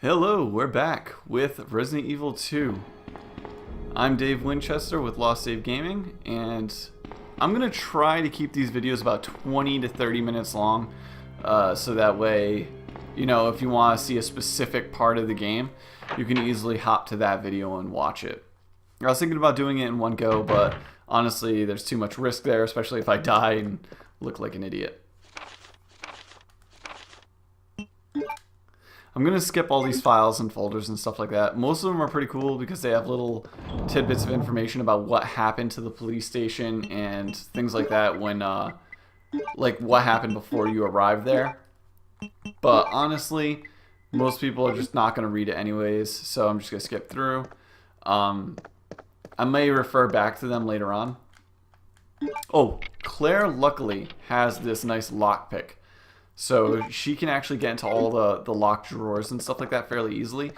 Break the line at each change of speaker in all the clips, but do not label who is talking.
Hello, we're back with Resident Evil 2. I'm Dave Winchester with Lost Save Gaming, and I'm going to try to keep these videos about 20 to 30 minutes long, so that way, you know, if you want to see a specific part of the game, you can easily hop to that video and watch it. I was thinking about doing it in one go, but honestly, there's too much risk there, especially if I die and look like an idiot. I'm going to skip all these files and folders and stuff like that. Most of them are pretty cool because they have little tidbits of information about what happened to the police station and things like that when, like what happened before you arrived there. But honestly, most people are just not going to read it anyways, so I'm just going to skip through. I may refer back to them later on. Oh, Claire luckily has this nice lockpick. So she can actually get into all the locked drawers and stuff like that fairly easily,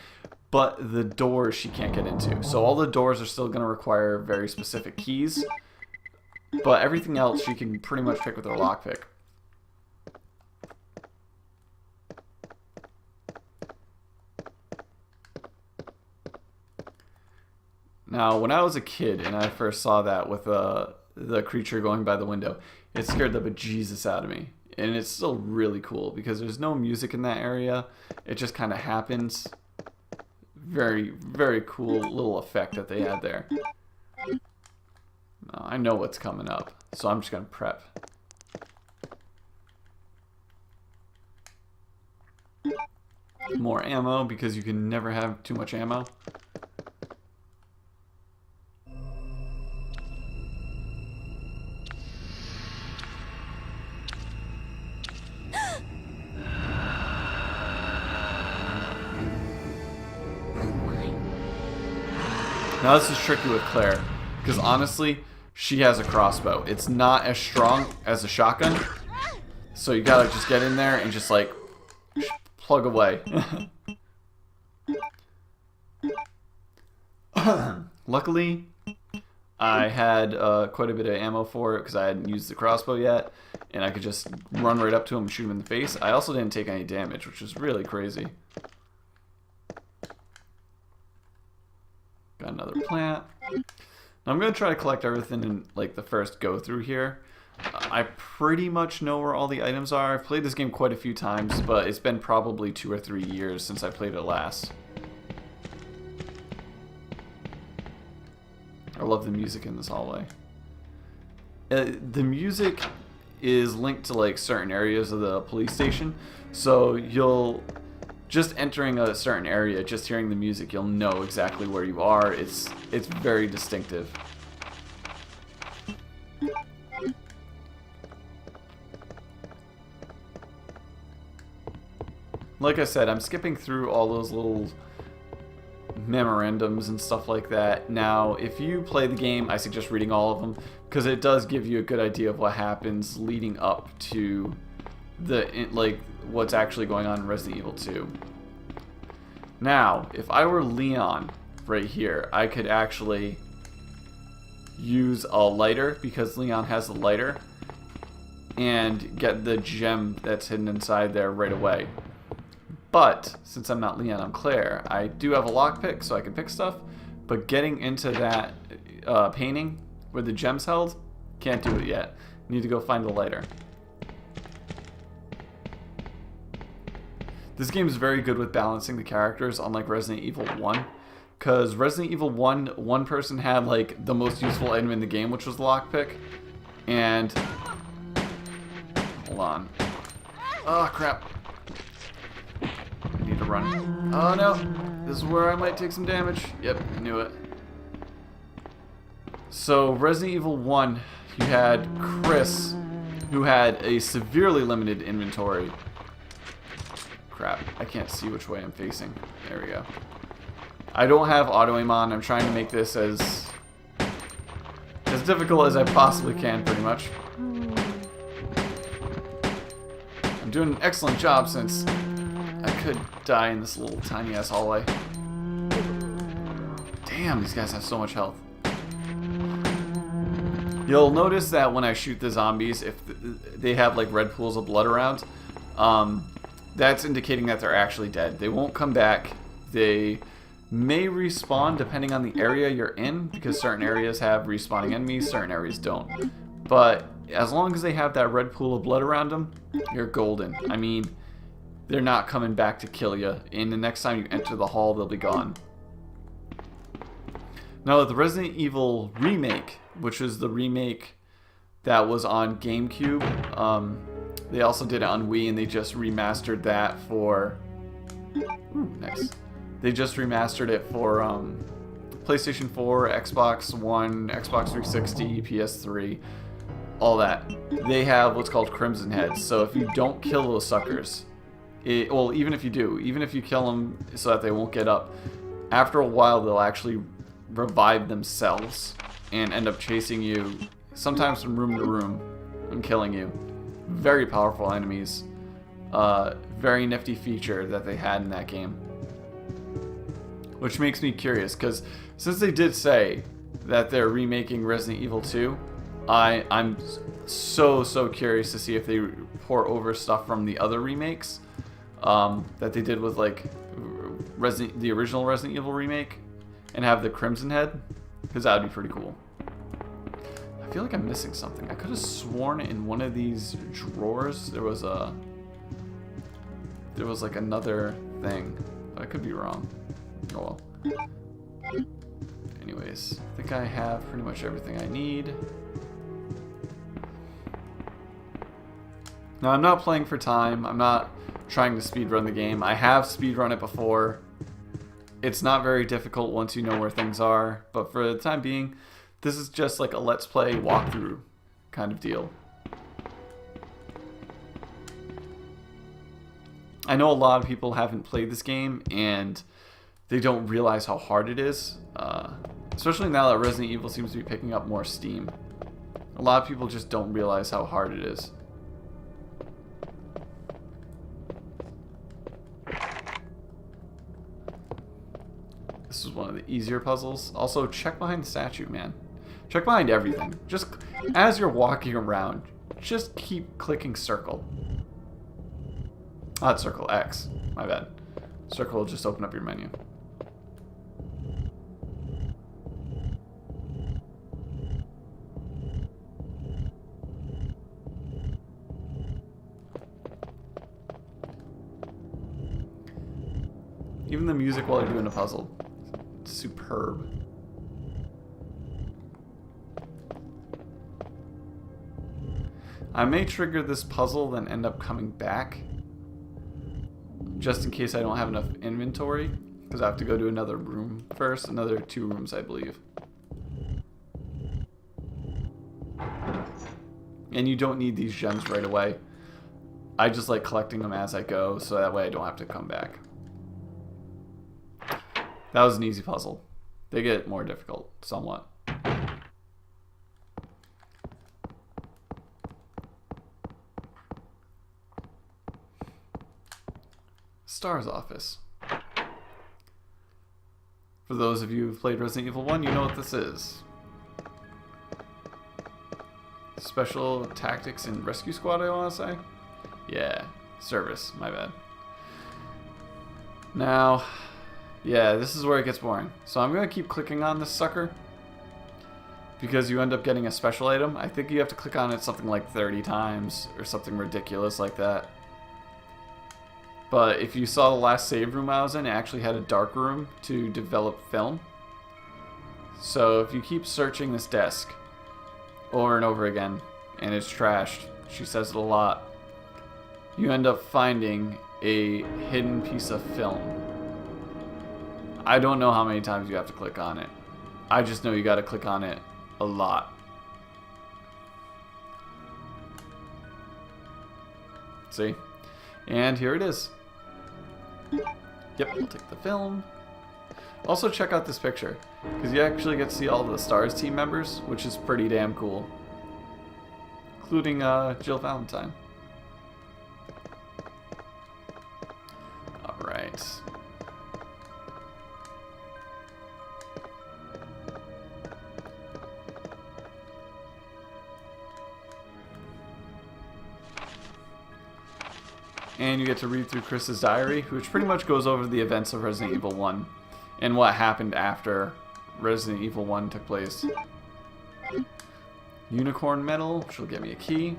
but the doors she can't get into. So all the doors are still going to require very specific keys, but everything else she can pretty much pick with her lockpick. Now, when I was a kid and I first saw that with the creature going by the window, it scared the bejesus out of me. And it's still really cool because there's no music in that area. It just kind of happens. Very, very cool little effect that they had there. I know what's coming up, so I'm just going to prep. More ammo because you can never have too much ammo. Now this is tricky with Claire, because honestly, she has a crossbow. It's not as strong as a shotgun, so you gotta just get in there and just like plug away. Luckily, I had quite a bit of ammo for it because I hadn't used the crossbow yet, and I could just run right up to him and shoot him in the face. I also didn't take any damage, which is really crazy. Got another plant. Now I'm going to try to collect everything in like the first go through here. I pretty much know where all the items are. I've played this game quite a few times, but it's been probably 2 or 3 years since I played it last. I love the music in this hallway. The music is linked to like certain areas of the police station, so you'll just entering a certain area, just hearing the music, you'll know exactly where you are. It's very distinctive. Like I said, I'm skipping through all those little memorandums and stuff like that. Now, if you play the game, I suggest reading all of them because it does give you a good idea of what happens leading up to what's actually going on in Resident Evil 2. Now, if I were Leon right here, I could actually use a lighter because Leon has a lighter and get the gem that's hidden inside there right away. But since I'm not Leon, I'm Claire, I do have a lockpick so I can pick stuff, but getting into that painting where the gem's held, can't do it yet. Need to go find the lighter. This game is very good with balancing the characters, unlike Resident Evil 1. Because Resident Evil 1, one person had like the most useful item in the game, which was the lockpick. And... hold on. Oh, crap. I need to run. Oh, no. This is where I might take some damage. Yep, I knew it. So, Resident Evil 1, you had Chris, who had a severely limited inventory. Crap, I can't see which way I'm facing. There we go. I don't have auto aim on. I'm trying to make this as difficult as I possibly can, pretty much. I'm doing an excellent job since I could die in this little tiny ass hallway. Damn, these guys have so much health. You'll notice that when I shoot the zombies, if they have like red pools of blood around, that's indicating that they're actually dead. They won't come back. They may respawn depending on the area you're in, because certain areas have respawning enemies, certain areas don't. But as long as they have that red pool of blood around them, you're golden. I mean, they're not coming back to kill you. And the next time you enter the hall, they'll be gone. Now, the Resident Evil remake, which was the remake that was on GameCube, they also did it on Wii, and they just remastered that for... Ooh, nice. They just remastered it for PlayStation 4, Xbox One, Xbox 360, PS3, all that. They have what's called Crimson Heads. So if you don't kill those suckers, well, even if you do, even if you kill them so that they won't get up, after a while they'll actually revive themselves and end up chasing you, sometimes from room to room, and killing you. Very powerful enemies. Very nifty feature that they had in that game. Which makes me curious, because since they did say that they're remaking Resident Evil 2, I'm so curious to see if they pour over stuff from the other remakes that they did with like the original Resident Evil remake, and have the Crimson Head, because that would be pretty cool. I feel like I'm missing something. I could have sworn in one of these drawers there was like another thing, but I could be wrong. Oh well. Anyways, I think I have pretty much everything I need. Now, I'm not playing for time. I'm not trying to speedrun the game. I have speedrun it before. It's not very difficult once you know where things are, but for the time being, this is just like a let's play walkthrough kind of deal. I know a lot of people haven't played this game, and they don't realize how hard it is, especially now that Resident Evil seems to be picking up more steam. A lot of people just don't realize how hard it is. This is one of the easier puzzles. Also, check behind the statue, man. Check behind everything. Just as you're walking around, just keep clicking circle. Not circle, X. My bad. Circle will just open up your menu. Even the music while you're doing a puzzle. It's superb. I may trigger this puzzle, then end up coming back, just in case I don't have enough inventory, because I have to go to another room first, another 2 rooms, I believe. And you don't need these gems right away. I just like collecting them as I go, so that way I don't have to come back. That was an easy puzzle. They get more difficult, somewhat. Star's office. For those of you who've played Resident Evil 1, you know what this is. Special Tactics and Rescue Squad, I want to say? Yeah, service, my bad. Now, yeah, this is where it gets boring. So I'm going to keep clicking on this sucker, because you end up getting a special item. I think you have to click on it something like 30 times, or something ridiculous like that. But if you saw the last save room I was in, it actually had a dark room to develop film. So if you keep searching this desk over and over again, and it's trashed, she says it a lot, you end up finding a hidden piece of film. I don't know how many times you have to click on it. I just know you got to click on it a lot. See? And here it is. Yep, we'll take the film. Also check out this picture, because you actually get to see all the STARS team members, which is pretty damn cool. Including Jill Valentine. Alright. and you get to read through Chris's diary, which pretty much goes over the events of Resident Evil 1 and what happened after Resident Evil 1 took place. Unicorn medal, which will get me a key.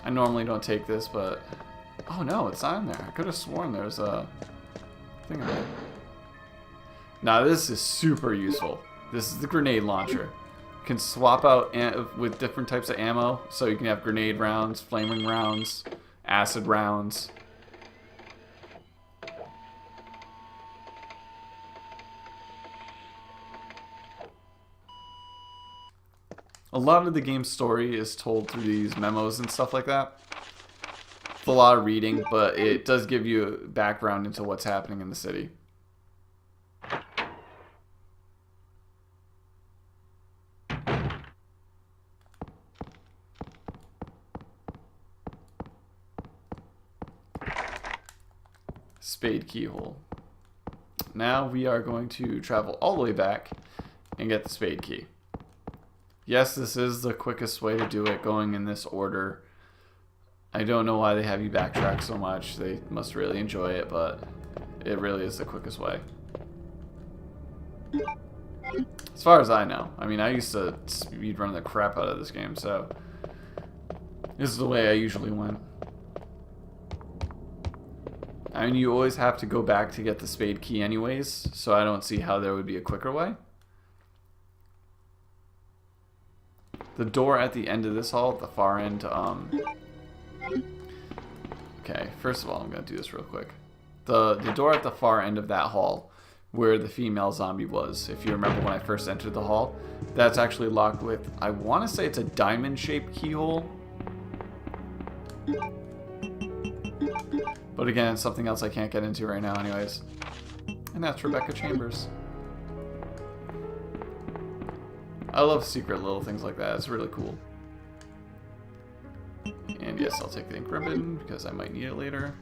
I normally don't take this, but... Oh no, it's not in there. I could have sworn there's a thing about it. Now this is super useful. This is the grenade launcher. You can swap out with different types of ammo, so you can have grenade rounds, flaming rounds, acid rounds. A lot of the game's story is told through these memos and stuff like that. It's a lot of reading, but it does give you background into what's happening in the city. Spade keyhole. Now we are going to travel all the way back and get the spade key. Yes, this is the quickest way to do it, going in this order. I don't know why they have you backtrack so much. They must really enjoy it, but it really is the quickest way. As far as I know. I mean, I used to speedrun the crap out of this game, so this is the way I usually went. I mean, you always have to go back to get the spade key anyways, so I don't see how there would be a quicker way. The door at the end of this hall, at the far end, okay, first of all, I'm going to do this real quick. The door at the far end of that hall, where the female zombie was, if you remember when I first entered the hall, that's actually locked with, I want to say it's a diamond-shaped keyhole. But again, it's something else I can't get into right now anyways. And that's Rebecca Chambers. I love secret little things like that. It's really cool. And yes, I'll take the ink ribbon because I might need it later.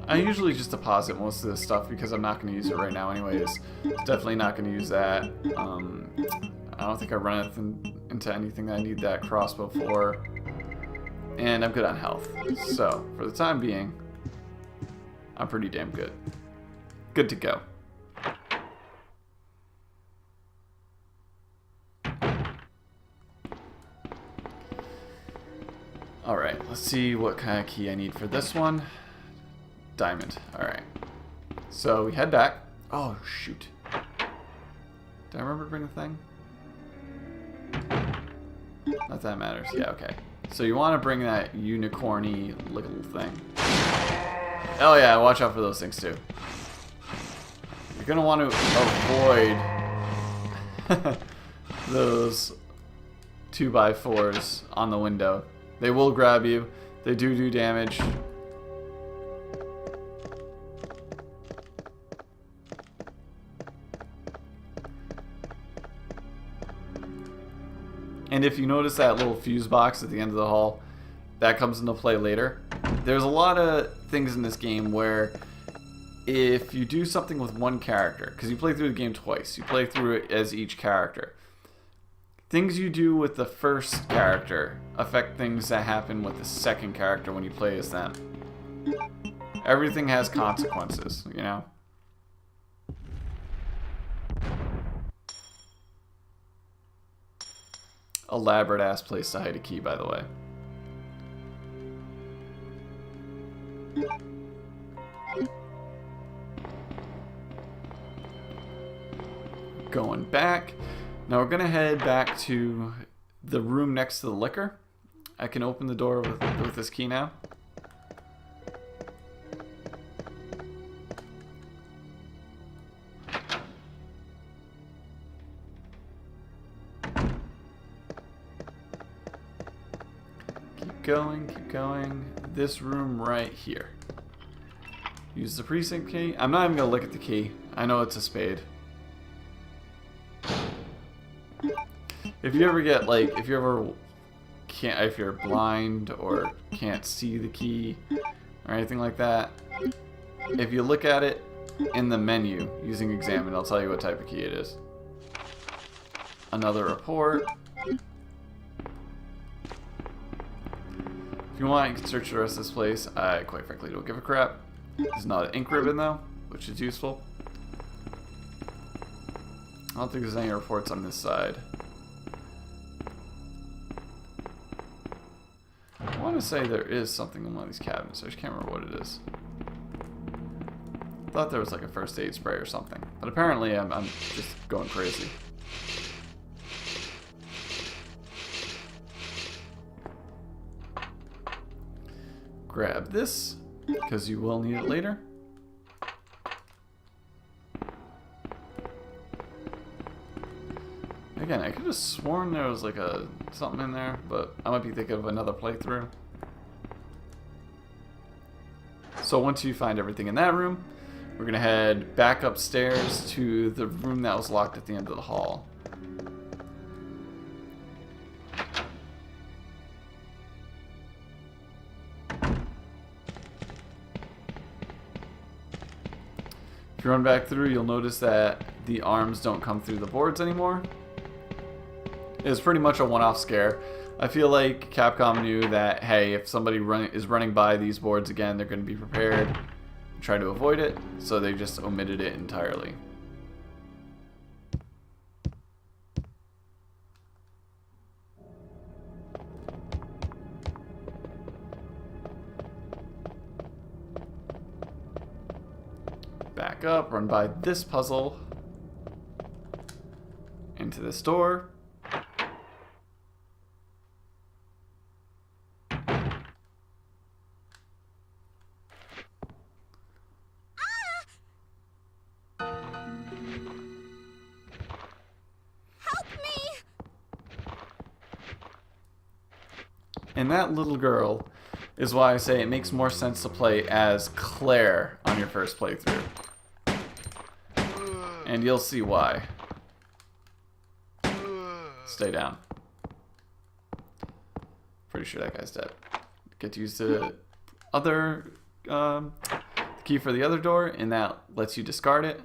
I usually just deposit most of this stuff because I'm not going to use it right now anyways. Definitely not going to use that. I don't think I run into anything that I need that crossbow for. And I'm good on health. So, for the time being, I'm pretty damn good. Good to go. Alright, let's see what kind of key I need for this one. Diamond. Alright. So we head back. Oh, shoot. Did I remember to bring the thing? Not that matters. Yeah, okay. So you want to bring that unicorny little thing. Oh yeah, watch out for those things too. You're going to want to avoid those 2x4s on the window. They will grab you. They do damage. And if you notice that little fuse box at the end of the hall, that comes into play later. There's a lot of things in this game where if you do something with one character, because you play through the game twice, you play through it as each character. Things you do with the first character affect things that happen with the second character when you play as them. Everything has consequences, you know? Elaborate ass place to hide a key, by the way. Going back. Now we're gonna head back to the room next to the liquor. I can open the door with this key now. Keep going. This room right here. Use the precinct key. I'm not even gonna look at the key. I know it's a spade. If you ever get like, if you're blind or can't see the key or anything like that, if you look at it in the menu using examine. I'll tell you what type of key it is. Another report. If you want, you can search the rest of this place. I quite frankly don't give a crap. There's not an ink ribbon though, which is useful. I don't think there's any reports on this side. I want to say there is something in one of these cabinets. I just can't remember what it is. I thought there was like a first aid spray or something, but apparently I'm just going crazy. Grab this, because you will need it later. Again, I could have sworn there was like something in there, but I might be thinking of another playthrough. So once you find everything in that room, we're going to head back upstairs to the room that was locked at the end of the hall. If you run back through, you'll notice that the arms don't come through the boards anymore. It's pretty much a one-off scare. I feel like Capcom knew that, hey, if somebody is running by these boards again, they're going to be prepared and try to avoid it, so they just omitted it entirely. Back up, run by this puzzle, into this door. And that little girl is why I say it makes more sense to play as Claire on your first playthrough. And you'll see why. Stay down. Pretty sure that guy's dead. Get to use the other key for the other door, and that lets you discard it.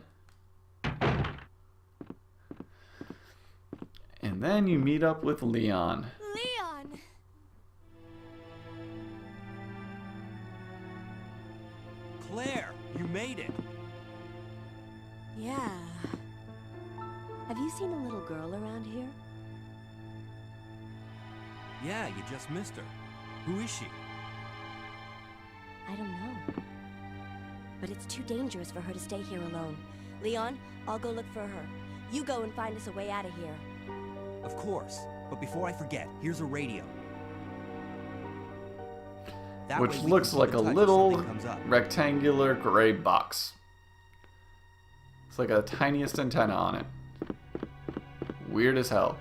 And then you meet up with Leon.
Claire, you made it.
Yeah. Have you seen a little girl around here?
Yeah, you just missed her. Who is she?
I don't know. But it's too dangerous for her to stay here alone. Leon, I'll go look for her. You go and find us a way out of here.
Of course. But before I forget, here's a radio.
Which looks like a little rectangular gray box. It's like a tiniest antenna on it. Weird as hell.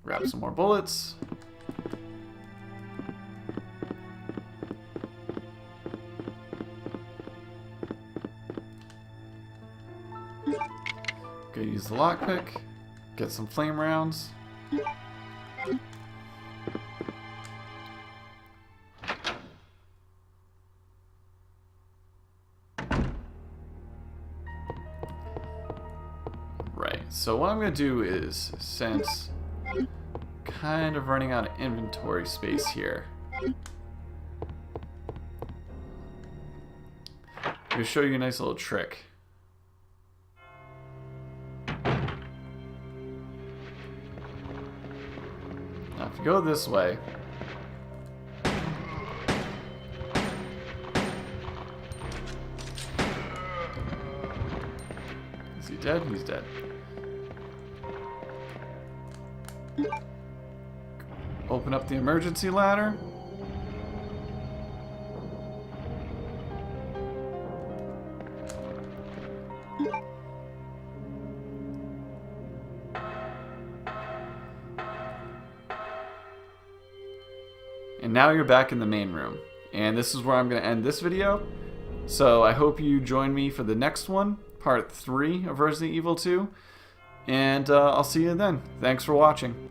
Grab some more bullets. Go use the lockpick. Get some flame rounds. So what I'm going to do is, since kind of running out of inventory space here, I'm going to show you a nice little trick. Now if you go this way, is he dead? He's dead. Open up the emergency ladder. And now you're back in the main room. And this is where I'm going to end this video. So I hope you join me for the next one, part 3 of Resident Evil 2. And I'll see you then. Thanks for watching.